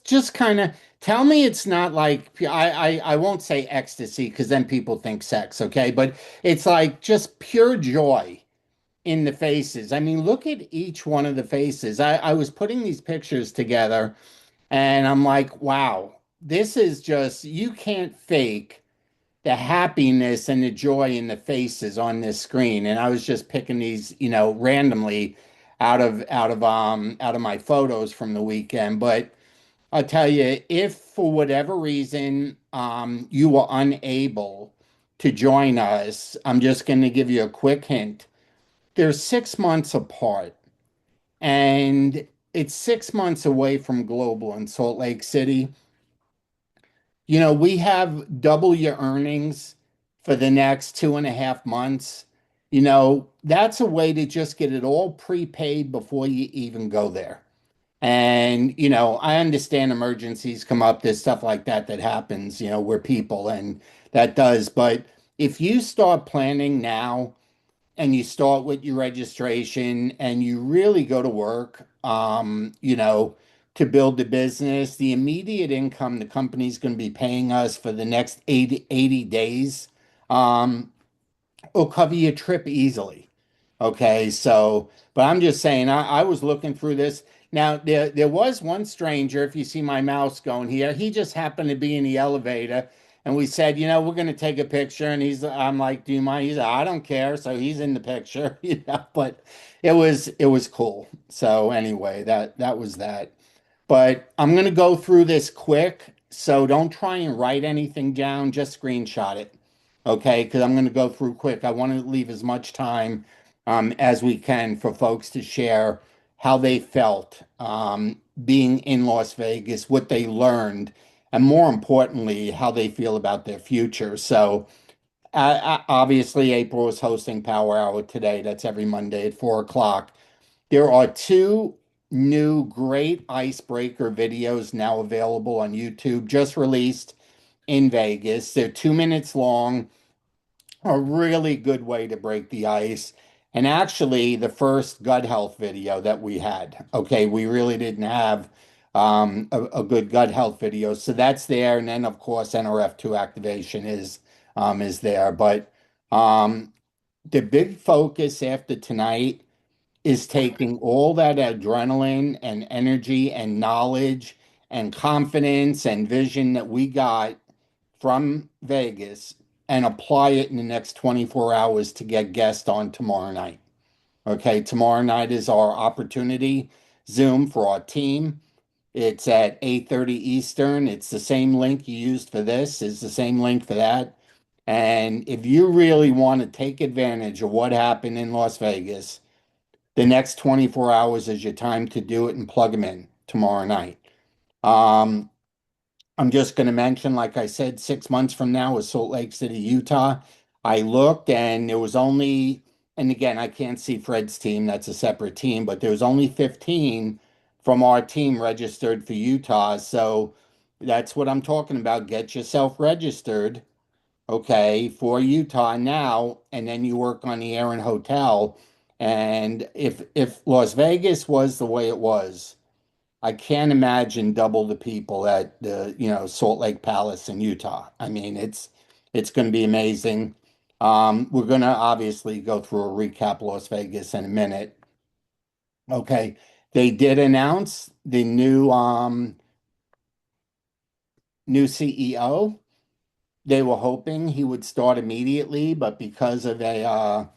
Just kind of tell me it's not like I won't say ecstasy because then people think sex, okay? But it's like just pure joy in the faces. I mean, look at each one of the faces. I was putting these pictures together and I'm like, wow, this is just, you can't fake the happiness and the joy in the faces on this screen. And I was just picking these, randomly out of my photos from the weekend. But I'll tell you, if for whatever reason you were unable to join us, I'm just going to give you a quick hint. They're 6 months apart, and it's 6 months away from Global in Salt Lake City. We have double your earnings for the next 2.5 months. That's a way to just get it all prepaid before you even go there. And, I understand emergencies come up, there's stuff like that that happens, we're people and that does. But if you start planning now and you start with your registration and you really go to work, to build the business, the immediate income the company's going to be paying us for the next 80 days, um, will cover your trip easily. Okay, so, but I'm just saying, I was looking through this. Now, there was one stranger, if you see my mouse going here, he just happened to be in the elevator, and we said, we're going to take a picture. And I'm like, do you mind? He's like, I don't care. So he's in the picture, but it was cool. So anyway, that was that. But I'm going to go through this quick. So don't try and write anything down, just screenshot it. Okay, because I'm going to go through quick. I want to leave as much time as we can for folks to share how they felt being in Las Vegas, what they learned, and more importantly, how they feel about their future. So, obviously, April is hosting Power Hour today. That's every Monday at 4 o'clock. There are two new great icebreaker videos now available on YouTube, just released in Vegas. They're 2 minutes long, a really good way to break the ice. And actually, the first gut health video that we had. Okay, we really didn't have a good gut health video, so that's there. And then, of course, NRF2 activation is there. But um, the big focus after tonight is taking all that adrenaline and energy and knowledge and confidence and vision that we got from Vegas and apply it in the next 24 hours to get guests on tomorrow night. Okay, tomorrow night is our opportunity Zoom for our team. It's at 8:30 Eastern. It's the same link you used for this, is the same link for that. And if you really want to take advantage of what happened in Las Vegas, the next 24 hours is your time to do it and plug them in tomorrow night. Um, I'm just going to mention, like I said, 6 months from now is Salt Lake City, Utah. I looked and there was only, and again, I can't see Fred's team, that's a separate team, but there was only 15 from our team registered for Utah. So that's what I'm talking about. Get yourself registered, okay, for Utah now, and then you work on the air and hotel. And if Las Vegas was the way it was, I can't imagine double the people at the, Salt Lake Palace in Utah. I mean, it's going to be amazing. We're going to obviously go through a recap Las Vegas in a minute. Okay. They did announce the new CEO. They were hoping he would start immediately, but because of a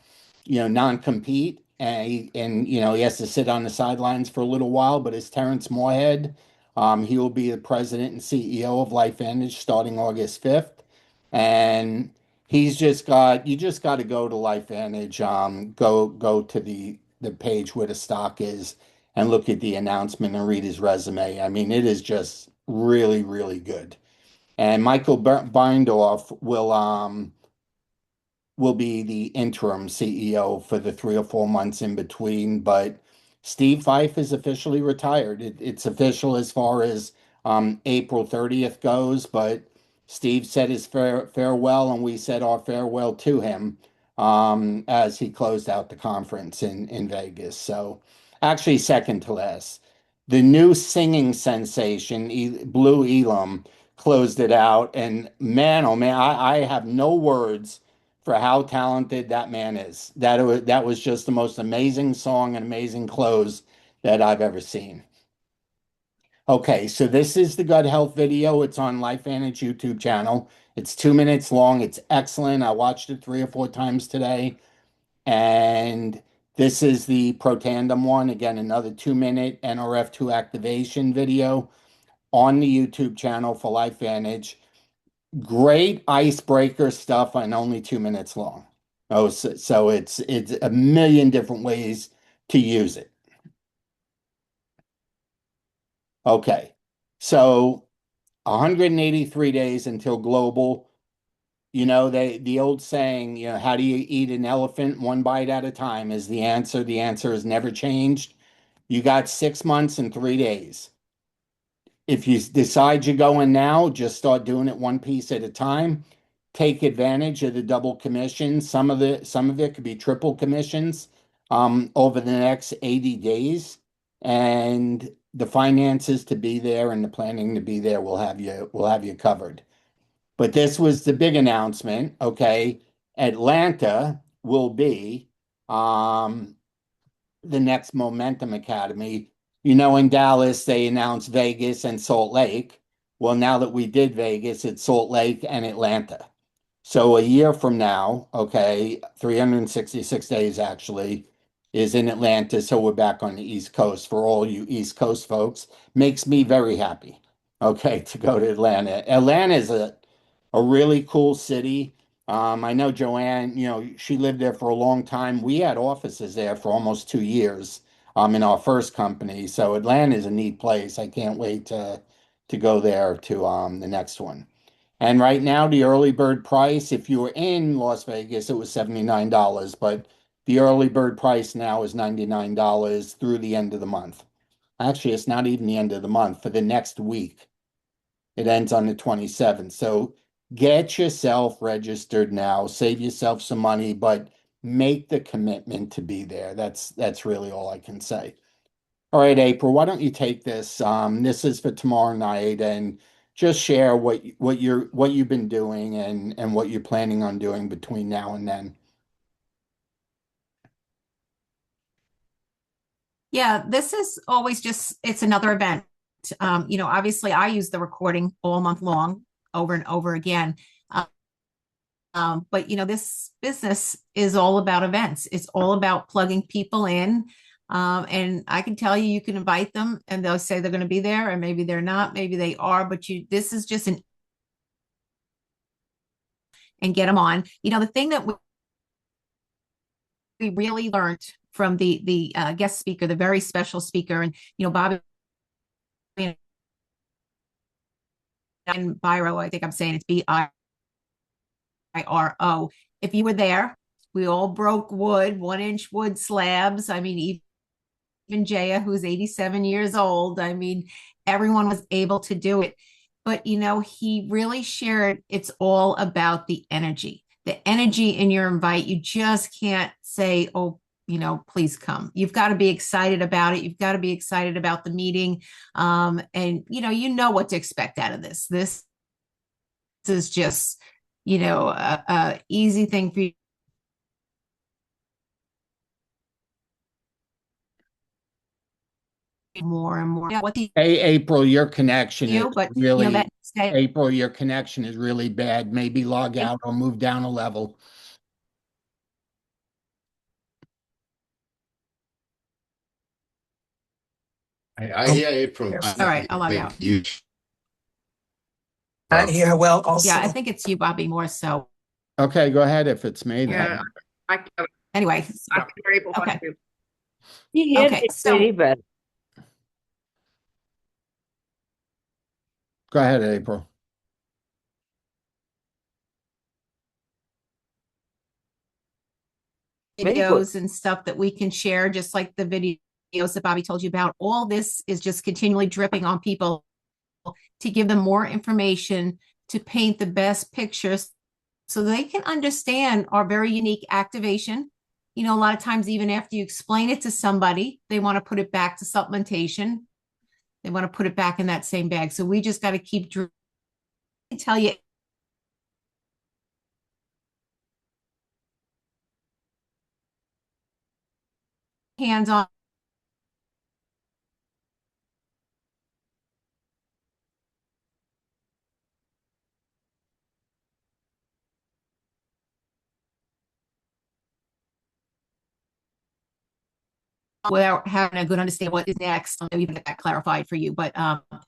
non-compete, and he has to sit on the sidelines for a little while. But as Terrence Moorhead, he will be the president and CEO of LifeVantage starting August 5th. And you just got to go to LifeVantage, go to the page where the stock is and look at the announcement and read his resume. I mean, it is just really, really good. And Michael Beindorf will be the interim CEO for the 3 or 4 months in between. But Steve Fife is officially retired. It's official as far as April 30th goes, but Steve said his farewell, and we said our farewell to him as he closed out the conference in Vegas. So actually, second to last. the new singing sensation, Blue Elam, closed it out. And man, oh man, I have no words for how talented that man is. That was just the most amazing song and amazing close that I've ever seen. Okay, so this is the gut health video. It's on LifeVantage YouTube channel. It's 2 minutes long. It's excellent. I watched it 3 or 4 times today. And this is the Protandim one. Again, another 2 minute NRF2 activation video on the YouTube channel for LifeVantage. Great icebreaker stuff and only 2 minutes long. Oh, so it's a million different ways to use it. Okay, so 183 days until global. The old saying, how do you eat an elephant? One bite at a time is the answer. The answer has never changed. You got 6 months and 3 days. If you decide you're going now, just start doing it one piece at a time. Take advantage of the double commission. Some of it could be triple commissions over the next 80 days. And the finances to be there and the planning to be there will have you covered. But this was the big announcement. Okay. Atlanta will be the next Momentum Academy. In Dallas, they announced Vegas and Salt Lake. Well, now that we did Vegas, it's Salt Lake and Atlanta. So a year from now, okay, 366 days actually, is in Atlanta. So we're back on the East Coast for all you East Coast folks. Makes me very happy, okay, to go to Atlanta. Atlanta is a really cool city. I know Joanne, she lived there for a long time. We had offices there for almost 2 years, in our first company. So Atlanta is a neat place. I can't wait to go there to the next one. And right now, the early bird price, if you were in Las Vegas, it was $79, but the early bird price now is $99 through the end of the month. Actually, it's not even the end of the month, for the next week. It ends on the 27th. So get yourself registered now, save yourself some money, but make the commitment to be there. That's really all I can say. All right, April, why don't you take this? This is for tomorrow night, and just share what you've been doing and what you're planning on doing between now and then. Yeah, this is always just, it's another event. Obviously I use the recording all month long over and over again. But this business is all about events. It's all about plugging people in. And I can tell you, you can invite them and they'll say they're going to be there, and maybe they're not, maybe they are, but this is just and get them on. The thing that we really learned from the guest speaker, the very special speaker, and Bobby and Biro, I think I'm saying it's Biro. If you were there, we all broke wood, 1 inch wood slabs. I mean, even Jaya, who's 87 years old, I mean, everyone was able to do it. But he really shared, it's all about the energy in your invite. You just can't say, oh, please come. You've got to be excited about it. You've got to be excited about the meeting. And what to expect out of this. This is just, a easy thing for you. More and more. What do Hey, April, your connection is you, but really, that said, April, your connection is really bad. Maybe log out or move down a level. I Oh, hear April. all right, I'll log out. I hear well also. Yeah, I think it's you, Bobby, more so. okay, go ahead if it's me then. Yeah, I can, Anyway, I can hear April okay. too. He hears Okay, it so- pretty bad. Go ahead, April. videos and stuff that we can share, just like the videos that Bobby told you about. All this is just continually dripping on people to give them more information, to paint the best pictures so they can understand our very unique activation. A lot of times, even after you explain it to somebody, they want to put it back to supplementation. They want to put it back in that same bag. So we just got to keep tell you hands on. Without having a good understanding what is next, I'll even get that clarified for you. But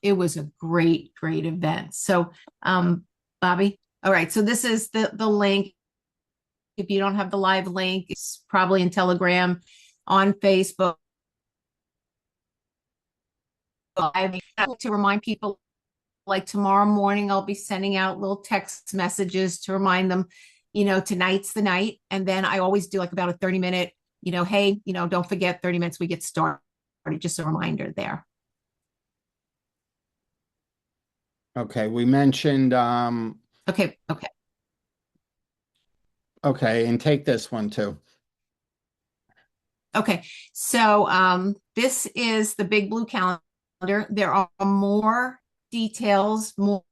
it was a great, great event. So, Bobby, all right. So this is the link. If you don't have the live link, it's probably in Telegram, on Facebook. I like to remind people, like tomorrow morning, I'll be sending out little text messages to remind them, tonight's the night. And then I always do like about a 30-minute, hey, don't forget 30 minutes, we get started. Just a reminder there. Okay, we mentioned Okay. okay, and take this one too. Okay. So this is the Big Blue Calendar. There are more details, more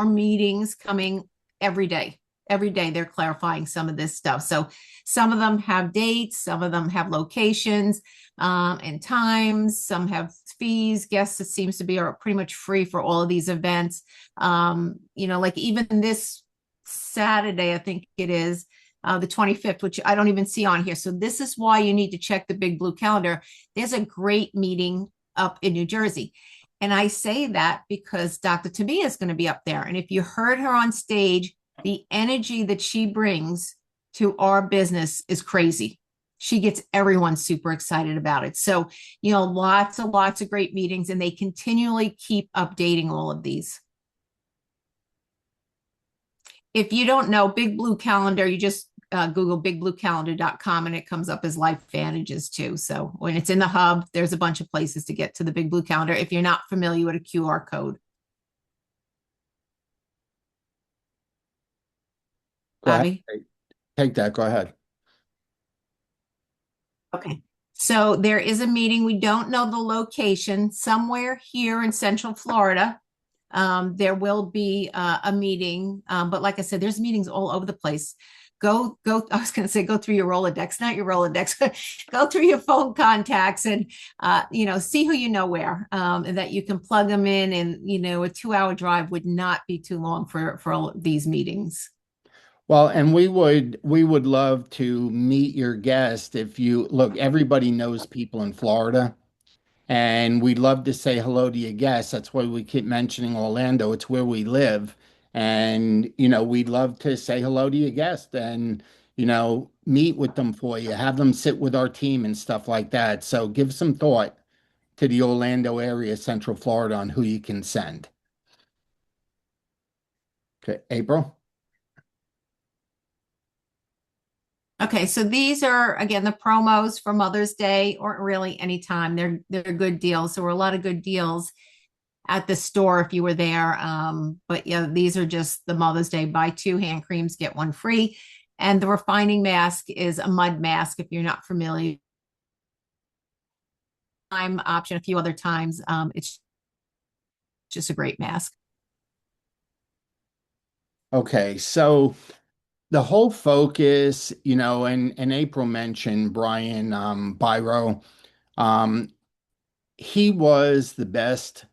meetings coming every day. Every day they're clarifying some of this stuff. So some of them have dates, some of them have locations and times, some have fees. Guests, it seems to be, are pretty much free for all of these events. Like even this Saturday, I think it is, the 25th, which I don't even see on here. So this is why you need to check the Big Blue Calendar. There's a great meeting up in New Jersey. And I say that because Dr. Tamia is going to be up there. And if you heard her on stage, the energy that she brings to our business is crazy. She gets everyone super excited about it. So, lots of great meetings, and they continually keep updating all of these. If you don't know Big Blue Calendar, you just Google bigbluecalendar.com and it comes up as LifeVantages too. So when it's in the hub, there's a bunch of places to get to the Big Blue Calendar if you're not familiar with a QR code. Go ahead. Bobby? Take that. Go ahead. Okay. So there is a meeting. We don't know the location, somewhere here in Central Florida. There will be a meeting, but like I said, there's meetings all over the place. Go, I was going to say, go through your Rolodex, not your Rolodex, go through your phone contacts and, see who you know where, and that you can plug them in. And, a 2-hour drive would not be too long for all these meetings. Well, and we would love to meet your guest. If you look, everybody knows people in Florida, and we'd love to say hello to your guests. That's why we keep mentioning Orlando. It's where we live. And, we'd love to say hello to your guest and, meet with them for you, have them sit with our team and stuff like that. So give some thought to the Orlando area, Central Florida, on who you can send. Okay, April? Okay, so these are, again, the promos for Mother's Day, or really anytime. They're good deals. So there were a lot of good deals at the store if you were there. But yeah, these are just the Mother's Day: buy 2 hand creams, get 1 free. And the refining mask is a mud mask if you're not familiar. Time option a few other times. It's just a great mask. Okay, so the whole focus, and April mentioned Brian Biro. He was the best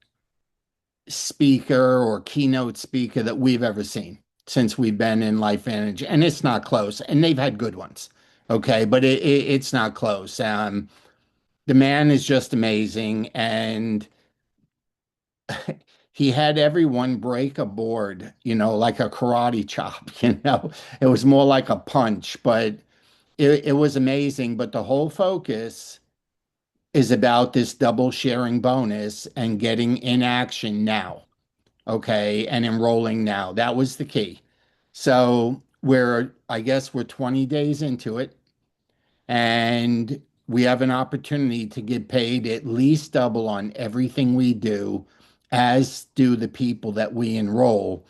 speaker or keynote speaker that we've ever seen since we've been in LifeVantage, and it's not close. And they've had good ones, okay, but it's not close. The man is just amazing, and he had everyone break a board, like a karate chop. It was more like a punch, but it was amazing. But the whole focus is about this double sharing bonus and getting in action now. Okay, and enrolling now. That was the key. So I guess we're 20 days into it, and we have an opportunity to get paid at least double on everything we do, as do the people that we enroll.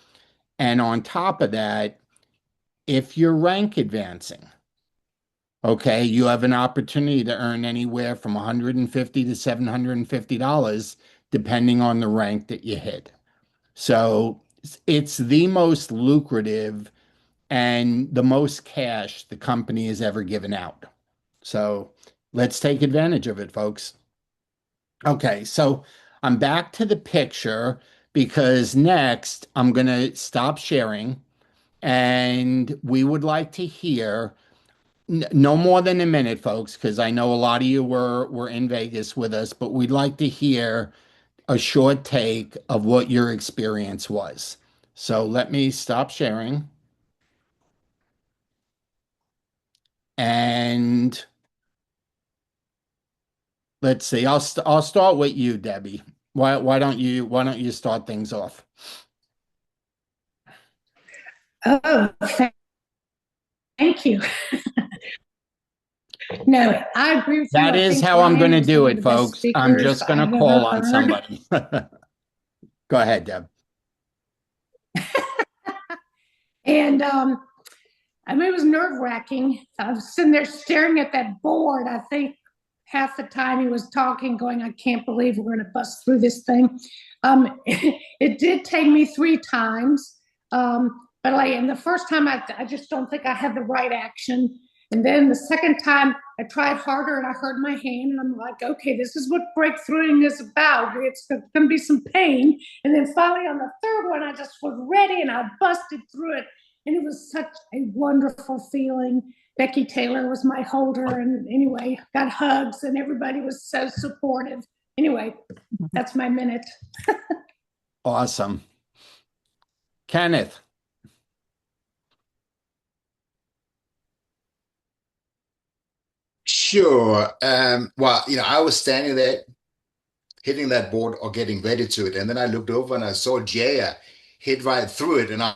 And on top of that, if you're rank advancing, okay, you have an opportunity to earn anywhere from $150 to $750 depending on the rank that you hit. So it's the most lucrative and the most cash the company has ever given out. So let's take advantage of it, folks. Okay, so I'm back to the picture because next I'm going to stop sharing and we would like to hear no more than a minute, folks, because I know a lot of you were in Vegas with us, but we'd like to hear a short take of what your experience was. So let me stop sharing. And let's see. I'll start with you, Debbie. Why don't you start things off? Oh, thank you. No, I agree with you. That I is think how I'm going Ryan to is do one of it, the best folks. I'm speakers just going I've to call ever on heard. somebody. Go ahead, Deb. And I mean, it was nerve wracking. I was sitting there staring at that board. I think half the time he was talking, going, I can't believe we're going to bust through this thing. It did take me 3 times. But like, and the first time, I just don't think I had the right action. And then the second time, I tried harder and I hurt my hand. And I'm like, okay, this is what breakthroughing is about. It's going to be some pain. And then finally, on the third one, I just was ready and I busted through it. And it was such a wonderful feeling. Becky Taylor was my holder. And anyway, got hugs and everybody was so supportive. Anyway, that's my minute. Awesome. Kenneth. Sure. Well, I was standing there hitting that board or getting ready to it, and then I looked over and I saw Jaya hit right through it, and I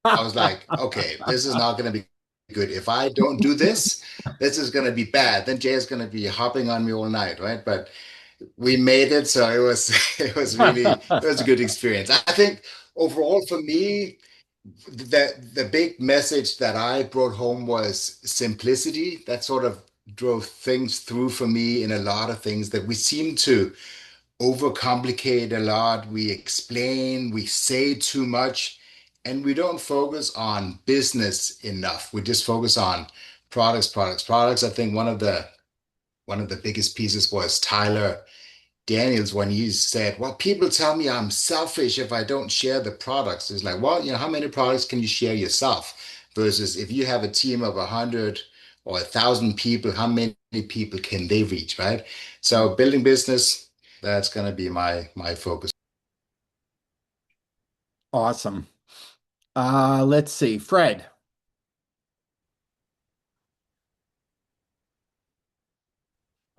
was like, okay, this is not going to be good. If I don't do this, this is going to be bad. Then Jaya's going to be hopping on me all night, right? But we made it, so it was it was a good experience. I think overall for me, the big message that I brought home was simplicity. That sort of drove things through for me in a lot of things that we seem to overcomplicate a lot. We explain, we say too much, and we don't focus on business enough. We just focus on products, products, products. I think one of the biggest pieces was Tyler Daniels when he said, well, people tell me I'm selfish if I don't share the products. It's like, well, how many products can you share yourself? Versus if you have a team of 100 or 1,000 people, how many people can they reach, right? So building business, that's going to be my focus. Awesome. Let's see. Fred.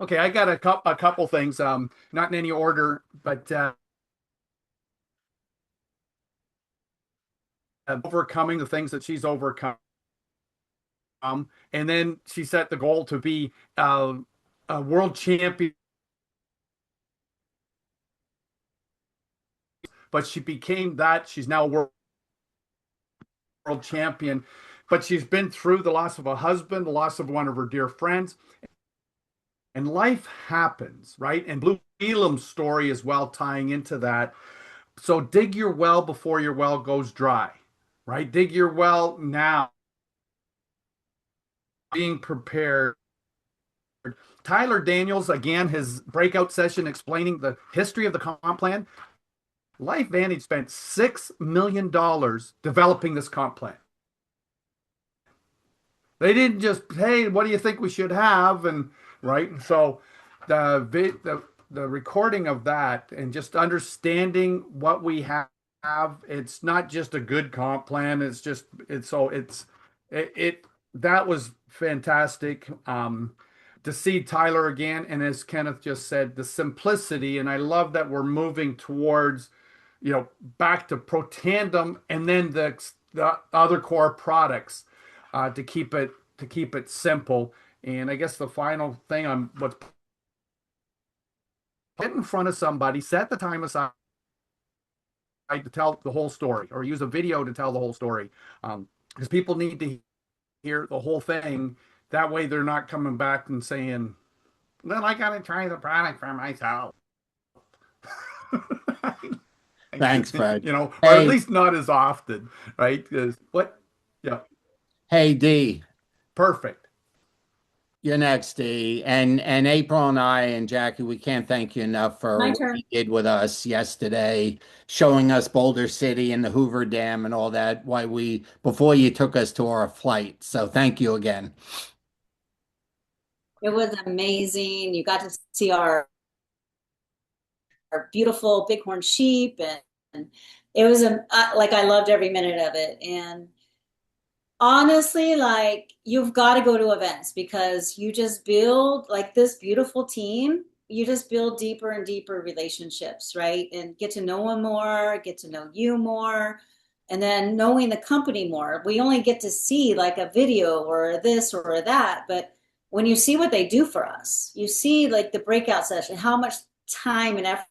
Okay, I got a couple things, not in any order, but overcoming the things that she's overcome. And then she set the goal to be a world champion, but she became that. She's now a world champion, but she's been through the loss of a husband, the loss of one of her dear friends, and life happens, right? And Blue Elam's story as well, tying into that. So dig your well before your well goes dry, right? Dig your well now, being prepared. Tyler Daniels, again, his breakout session explaining the history of the comp plan. LifeVantage spent $6 million developing this comp plan. They didn't just, hey, what do you think we should have? And right. And so the recording of that and just understanding what we have, it's not just a good comp plan. It's just, that was fantastic. To see Tyler again, and as Kenneth just said, the simplicity, and I love that we're moving towards, back to Protandem and then the other core products to keep it simple. And I guess the final thing on what's get in front of somebody, set the time aside to tell the whole story, or use a video to tell the whole story, because people need to hear the whole thing. That way, they're not coming back and saying, "Well, I got to try the product for myself." Thanks, Fred. You know, or at Hey, least not as often, right? 'Cause what? Yeah, hey, D. perfect. You're next, D. And April and I and Jackie, we can't thank you enough for My what turn. you did with us yesterday, showing us Boulder City and the Hoover Dam and all that. Why we before you took us to our flight. So thank you again. It was amazing. You got to see our beautiful bighorn sheep, and it was like I loved every minute of it. And honestly, like you've got to go to events because you just build like this beautiful team. You just build deeper and deeper relationships, right? And get to know them more, get to know you more, and then knowing the company more. We only get to see like a video or this or that, but when you see what they do for us, you see like the breakout session, how much time and effort,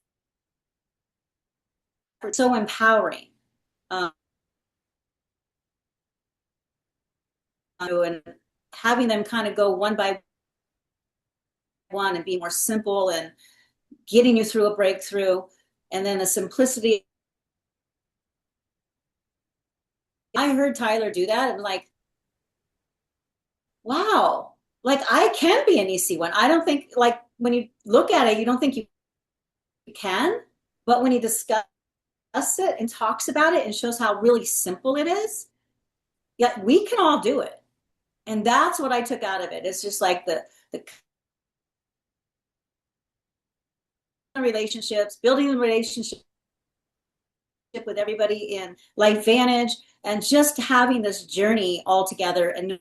so empowering. Um, and having them kind of go one by one and be more simple and getting you through a breakthrough, and then the simplicity. I heard Tyler do that and like, wow, like I can be an EC1. I don't think like when you look at it, you don't think you can, but when he discusses it and talks about it and shows how really simple it is, yet we can all do it. And that's what I took out of it. It's just like the relationships, building the relationship with everybody in LifeVantage, and just having this journey all together and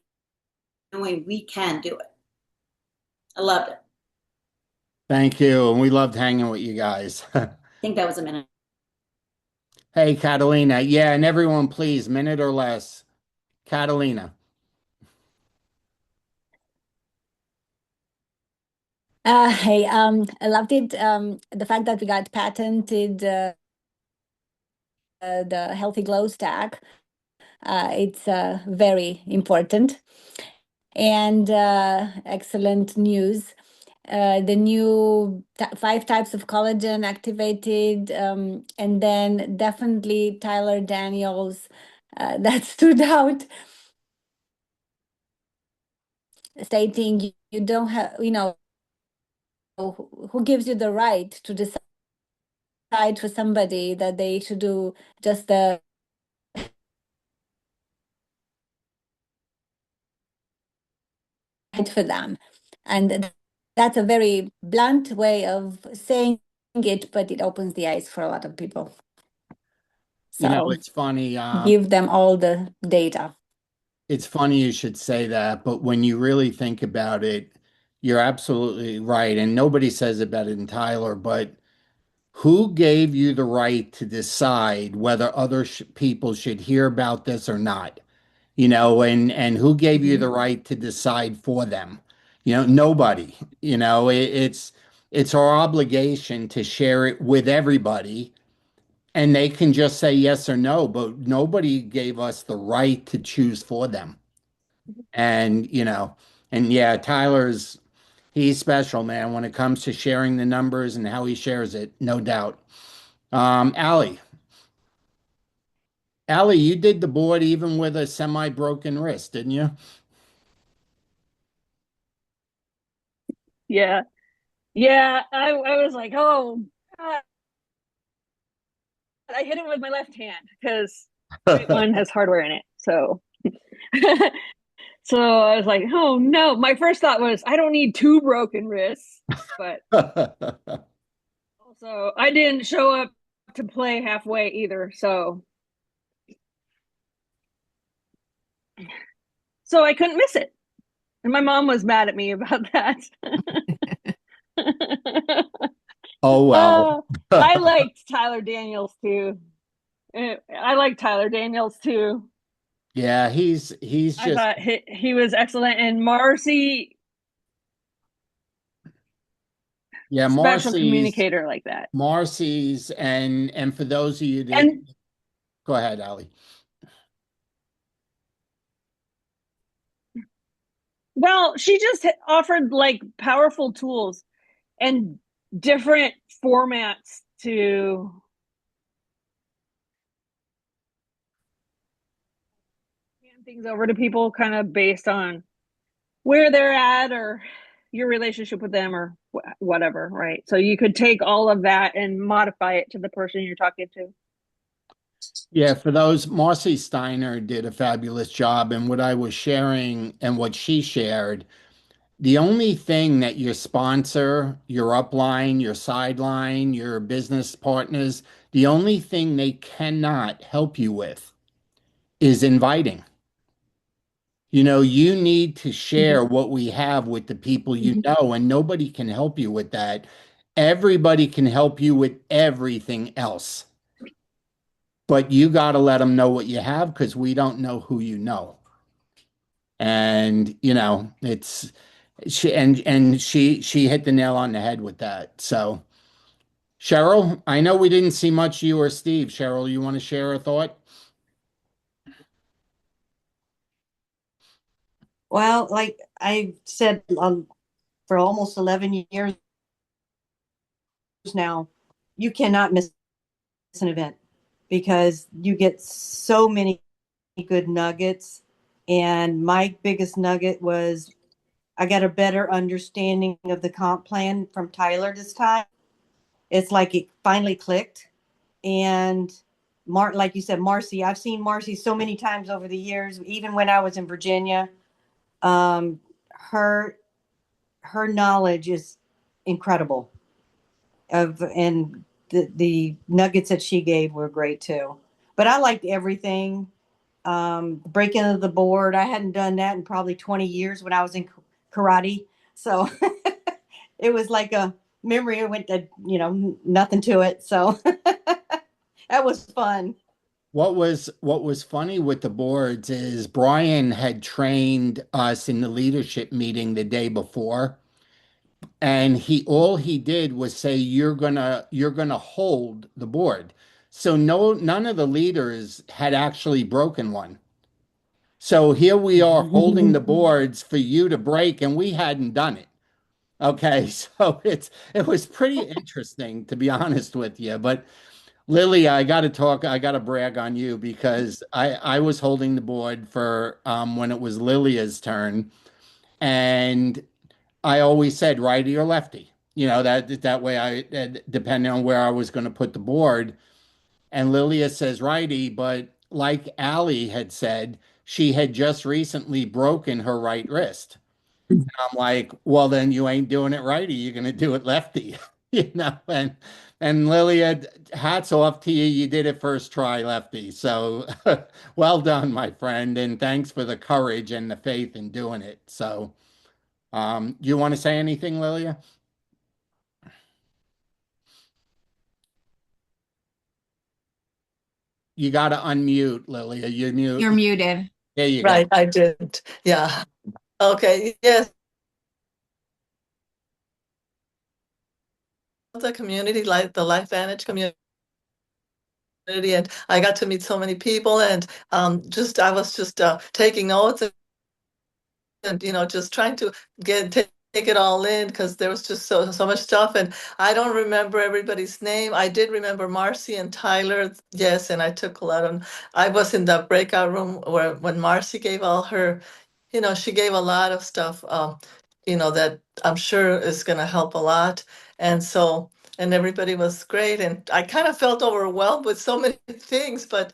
knowing we can do it. I loved it. Thank you. And we loved hanging with you guys. I think that was a minute. Hey, Catalina. Yeah, and everyone, please, minute or less. Catalina. Hey, I loved it. The fact that we got patented the Healthy Glow Stack. It's very important and excellent news. The new 5 types of collagen activated, and then definitely Tyler Daniels that stood out, stating you don't have, who gives you the right to decide for somebody that they should do just the right for them. And that's a very blunt way of saying it, but it opens the eyes for a lot of people. So It's funny. give them all the data. It's funny you should say that, but when you really think about it, you're absolutely right. And nobody says it better than Tyler, but who gave you the right to decide whether other people should hear about this or not? And who gave you the right to decide for them? Nobody. It's our obligation to share it with everybody, and they can just say yes or no, but nobody gave us the right to choose for them. And yeah, he's special, man, when it comes to sharing the numbers and how he shares it, no doubt. Allie. Allie, you did the board even with a semi-broken wrist, didn't you? Yeah. Yeah. I was like, oh, God. I hit it with my left hand because right one has hardware in it. So so I was like, oh no. My first thought was I don't need 2 broken wrists, but also I didn't show up to play halfway either. So I couldn't miss it. And my mom was mad at me about that. Oh, well. I liked Tyler Daniels too. I like Tyler Daniels too. Yeah, he's I just thought he was excellent. And Marcy, yeah, special communicator like that. Marcy's and for those of you that And go ahead, Ali. well, she just offered like powerful tools and different formats to hand things over to people kind of based on where they're at or your relationship with them or whatever, right? So you could take all of that and modify it to the person you're talking to. Yeah, for those, Marcy Steiner did a fabulous job. And what I was sharing and what she shared, the only thing that your sponsor, your upline, your sideline, your business partners, the only thing they cannot help you with is inviting. You know, you need to share what we have with the people you know, and nobody can help you with that. Everybody can help you with everything else. But you got to let them know what you have because we don't know who you know. And, you know, it's she hit the nail on the head with that. So, Cheryl, I know we didn't see much you or Steve. Cheryl, you want to share a thought? Well, like I said, for almost 11 years now, you cannot miss an event because you get so many good nuggets. And my biggest nugget was I got a better understanding of the comp plan from Tyler this time. It's like it finally clicked. And like you said, Marcy, I've seen Marcy so many times over the years, even when I was in Virginia. Her knowledge is incredible and the nuggets that she gave were great too. But I liked everything. Breaking of the board, I hadn't done that in probably 20 years when I was in karate. So it was like a memory. I went to, nothing to it. So that was fun. What was funny with the boards is Brian had trained us in the leadership meeting the day before, and all he did was say you're gonna hold the board. So none of the leaders had actually broken one. So here we are holding the boards for you to break, and we hadn't done it. Okay, so it was pretty interesting to be honest with you, but Lily, I got to brag on you because I was holding the board for when it was Lilia's turn, and I always said righty or lefty. You know, that way depending on where I was going to put the board, and Lilia says righty, but like Allie had said, she had just recently broken her right wrist. I'm like, well, then you ain't doing it righty. You're going to do it lefty, you know. And Lilia, hats off to you. You did it first try, lefty. So well done, my friend, and thanks for the courage and the faith in doing it. So, you want to say anything, Lilia? You got to unmute, Lilia. You're mute. You're muted. There you Right, go. I did. Yeah. Okay. Yes. The community, like the LifeVantage community, and I got to meet so many people, and I was just taking notes and just trying to take it all in because there was just so much stuff, and I don't remember everybody's name. I did remember Marcy and Tyler, yes, and I took a lot of. I was in the breakout room when Marcy gave all her, she gave a lot of stuff, that I'm sure is going to help a lot, and so. And everybody was great, and I kind of felt overwhelmed with so many things, but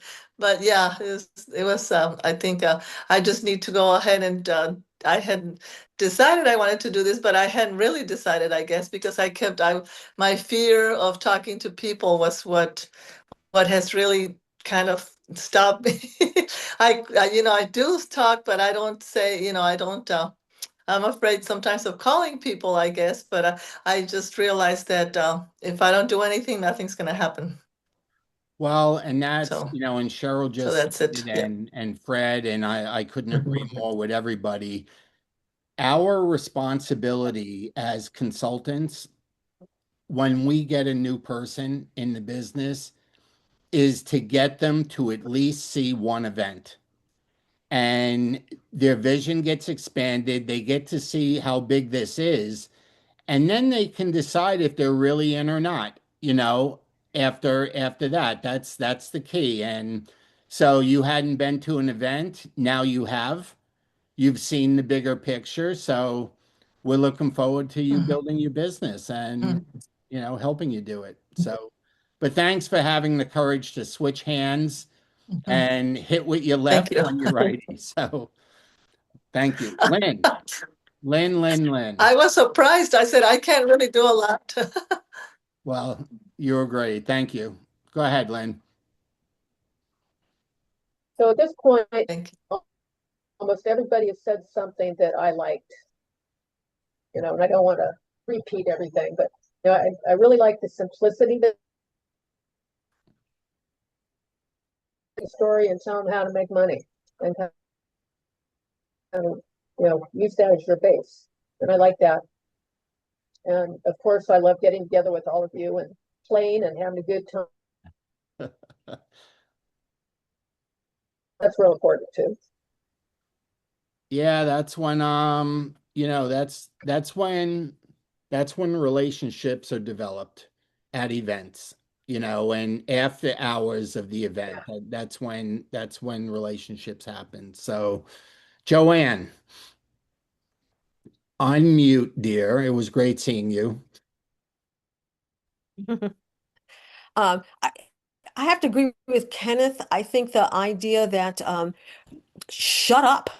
yeah, it was. I think I just need to go ahead and I hadn't decided I wanted to do this, but I hadn't really decided, I guess, because my fear of talking to people was what has really kind of stopped me. I do talk, but I don't say, I don't. I'm afraid sometimes of calling people, I guess, but I just realized that if I don't do anything, nothing's going to happen. Well, and that's, So, and Cheryl so just that's said it. it, Yeah. and Fred, and I couldn't agree more with everybody. Our responsibility as consultants, when we get a new person in the business, is to get them to at least see one event. And their vision gets expanded. They get to see how big this is. And then they can decide if they're really in or not. after that. That's the key. And so you hadn't been to an event, now you have. You've seen the bigger picture, so we're looking forward to you building your business and helping you do it. So, but thanks for having the courage to switch hands and hit with your Thank left you. when you're righty. So, thank you, Lynn. I was surprised. I said, I can't really do a lot. Well, you're great. Thank you. Go ahead, Lynn. So at this point, Thank you. almost everybody has said something that I liked, and I don't want to repeat everything, but I really like the simplicity of the story and tell them how to make money and kind of, use that as your base. And I like that. And of course, I love getting together with all of you and playing and having a good time. That's real important too. Yeah, that's when that's when relationships are developed at events, and after hours of the event. That's when relationships happen. So, Joanne, unmute, dear. It was great seeing you. I have to agree with Kenneth. I think the idea that shut up.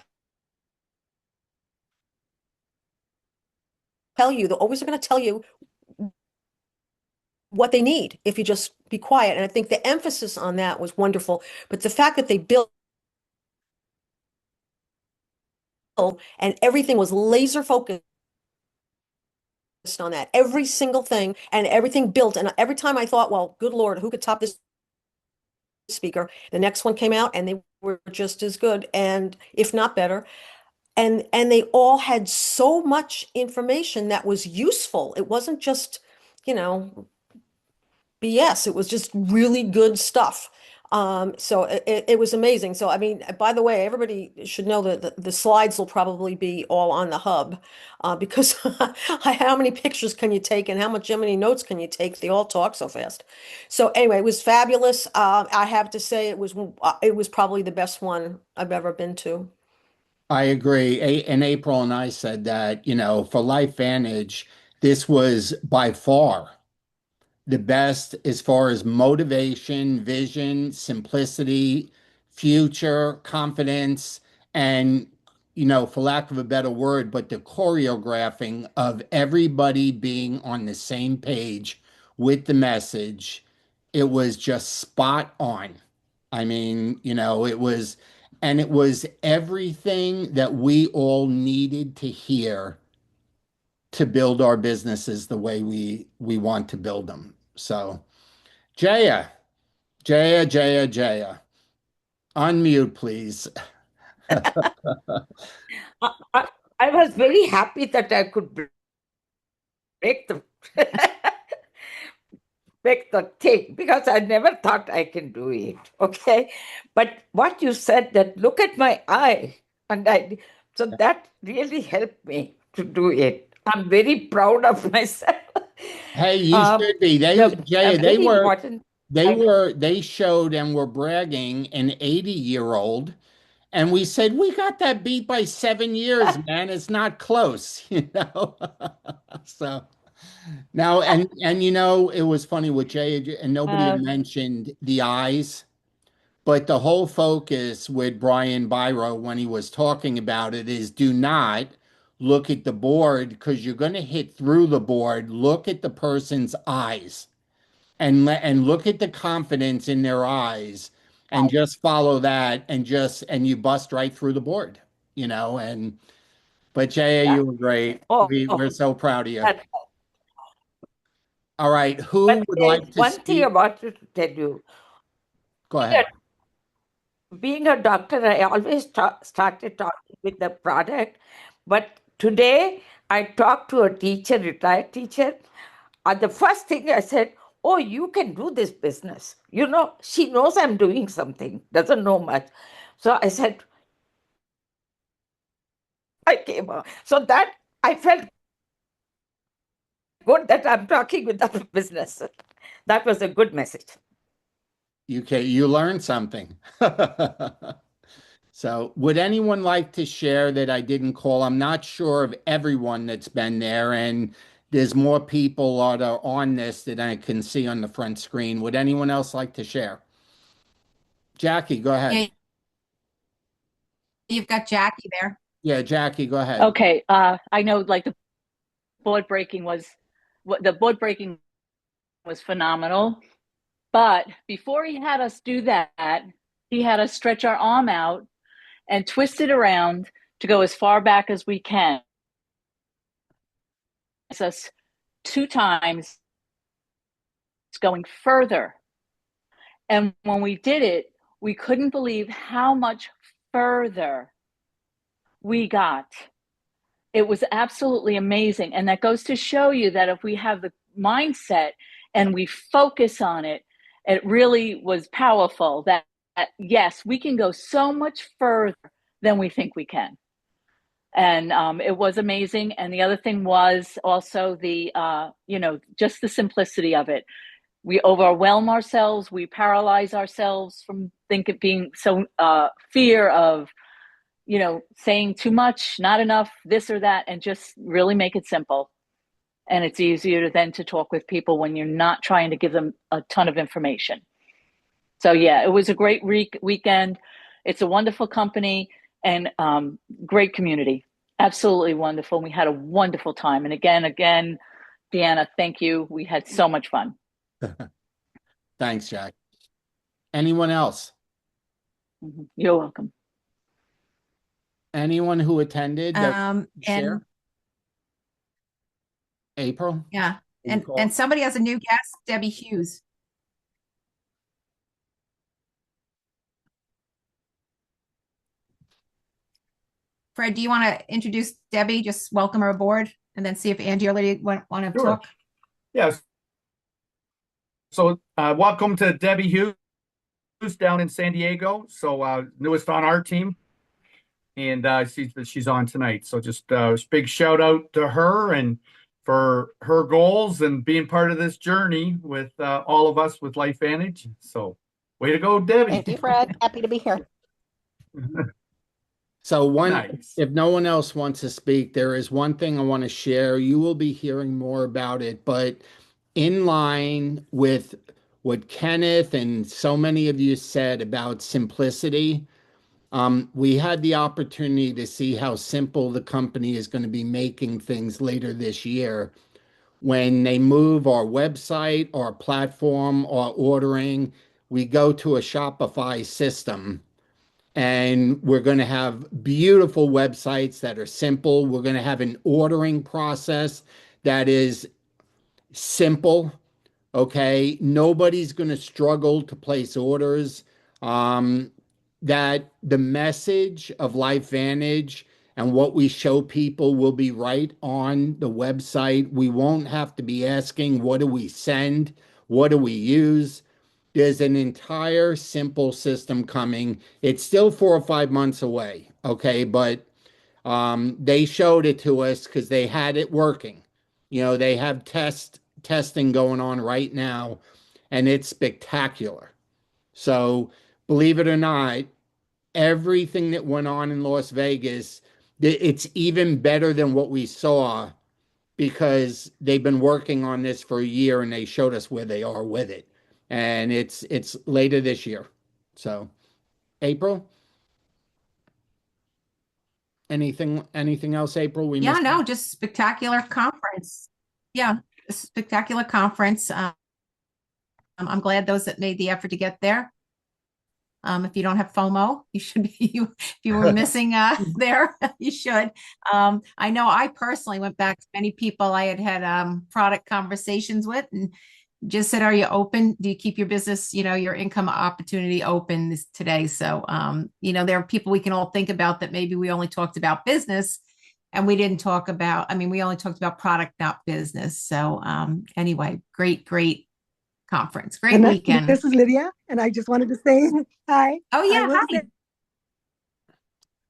They're always going to tell you what they need if you just be quiet. And I think the emphasis on that was wonderful. But the fact that they built and everything was laser focused on that, every single thing and everything built. And every time I thought, well, good Lord, who could top this speaker? The next one came out and they were just as good, and if not better. And they all had so much information that was useful. It wasn't just, BS. It was just really good stuff. So it was amazing. So, I mean, by the way, everybody should know that the slides will probably be all on the hub because how many pictures can you take and how many notes can you take? They all talk so fast. So anyway, it was fabulous. I have to say it was probably the best one I've ever been to. I agree. And April and I said that, for LifeVantage, this was by far the best as far as motivation, vision, simplicity, future, confidence, and, for lack of a better word, but the choreographing of everybody being on the same page with the message, it was just spot on. I mean, it was everything that we all needed to hear to build our businesses the way we want to build them. So, Jaya, unmute, please. I was very happy that I could break the break the thing because I never thought I can do it. Okay, but what you said, that look at my eye, and so that really helped me to do it. I'm very proud of myself. Hey, you should be. Jaya, they showed and were bragging an 80-year-old, and we said, we got that beat by 7 years, man. It's not close, So now, and it was funny with Jay, and nobody had mentioned the eyes, but the whole focus with Brian Byro when he was talking about it is do not look at the board because you're going to hit through the board. Look at the person's eyes and look at the confidence in their eyes and just follow that and you bust right through the board, but Jaya, you were great. We're so proud of you. All right, who would like to one speak? thing I wanted to tell you. Go ahead. Being a doctor, I always started talking with the product. But today, I talked to a teacher, retired teacher. And the first thing I said, oh, you can do this business. She knows I'm doing something, doesn't know much. So I said, I came out. So that I felt good that I'm talking with the business. That was a good message. You learned something. So would anyone like to share that I didn't call? I'm not sure of everyone that's been there, and there's more people that are on this than I can see on the front screen. Would anyone else like to share? Jackie, go ahead. Yeah, you've got Jackie there. Yeah, Jackie, go ahead. Okay, I know like the board breaking was phenomenal, but before he had us do that, he had us stretch our arm out and twist it around to go as far back as we can. It's us 2 times going further. And when we did it, we couldn't believe how much further we got. It was absolutely amazing. And that goes to show you that if we have the mindset and we focus on it, it really was powerful that yes, we can go so much further than we think we can. And it was amazing. And the other thing was also the, just the simplicity of it. We overwhelm ourselves. We paralyze ourselves from being so fear of, saying too much, not enough, this or that, and just really make it simple. And it's easier then to talk with people when you're not trying to give them a ton of information. So yeah, it was a great weekend. It's a wonderful company and great community. Absolutely wonderful. We had a wonderful time. And again, Deanna, thank you. We had so much fun. Thanks, Jack. Anyone else? You're welcome. Anyone who attended that share? And April? yeah, and somebody has a new guest, Debbie Hughes. Fred, do you want to introduce Debbie? Just welcome her aboard, and then see if Angie or Lydia want to talk. Yes. So welcome to Debbie Hughes down in San Diego. So newest on our team, and she's on tonight. So just big shout out to her and for her goals and being part of this journey with all of us with LifeVantage. So way to go, Debbie. Thank you, Fred. Happy to be here. So Nice. if no one else wants to speak, there is one thing I want to share. You will be hearing more about it, but in line with what Kenneth and so many of you said about simplicity, we had the opportunity to see how simple the company is going to be making things later this year. When they move our website, our platform, our ordering, we go to a Shopify system. And we're going to have beautiful websites that are simple. We're going to have an ordering process that is simple. Okay. Nobody's going to struggle to place orders. That the message of LifeVantage and what we show people will be right on the website. We won't have to be asking, what do we send? What do we use? There's an entire simple system coming. It's still 4 or 5 months away, okay? But they showed it to us because they had it working. They have testing going on right now, and it's spectacular. So believe it or not, everything that went on in Las Vegas, it's even better than what we saw because they've been working on this for a year and they showed us where they are with it. And it's later this year. So, April? Anything else, April? We Yeah, missed? no, just spectacular conference. Yeah, a spectacular conference. I'm glad those that made the effort to get there. If you don't have FOMO, you should be. If you were missing there, you should. I know I personally went back to many people I had product conversations with and just said, are you open? Do you keep your business, your income opportunity open today? So, there are people we can all think about that maybe we only talked about business and we didn't talk about, we only talked about product, not business. So anyway, great conference. Great weekend. This is Lydia, and I just wanted to say hi. Oh, yeah, I hi.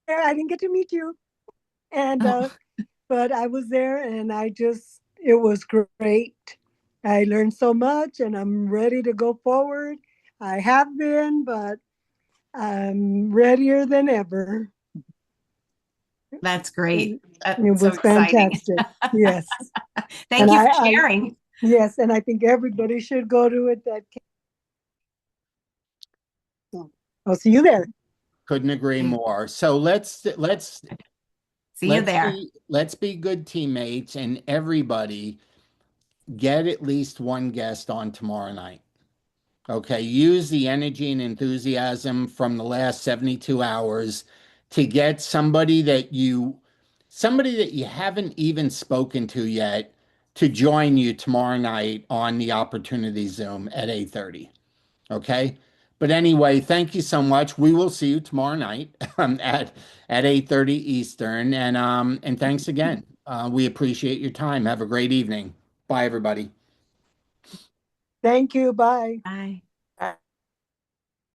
There. I didn't get to meet you, and but I was there, and it was great. I learned so much and I'm ready to go forward. I have been, but I'm readier than ever. That's great. It That's so was exciting. fantastic. Yes. Thank And you for I- sharing. Yes, and I think everybody should go to it. I'll see you there. Couldn't agree more. So let's See you let's there. let's be good teammates, and everybody get at least one guest on tomorrow night. Okay, use the energy and enthusiasm from the last 72 hours to get somebody that you haven't even spoken to yet to join you tomorrow night on the Opportunity Zoom at 8:30. Okay? But anyway, thank you so much. We will see you tomorrow night at 8:30 Eastern, and thanks again. We appreciate your time. Have a great evening. Bye, everybody. Thank you. Bye. Bye.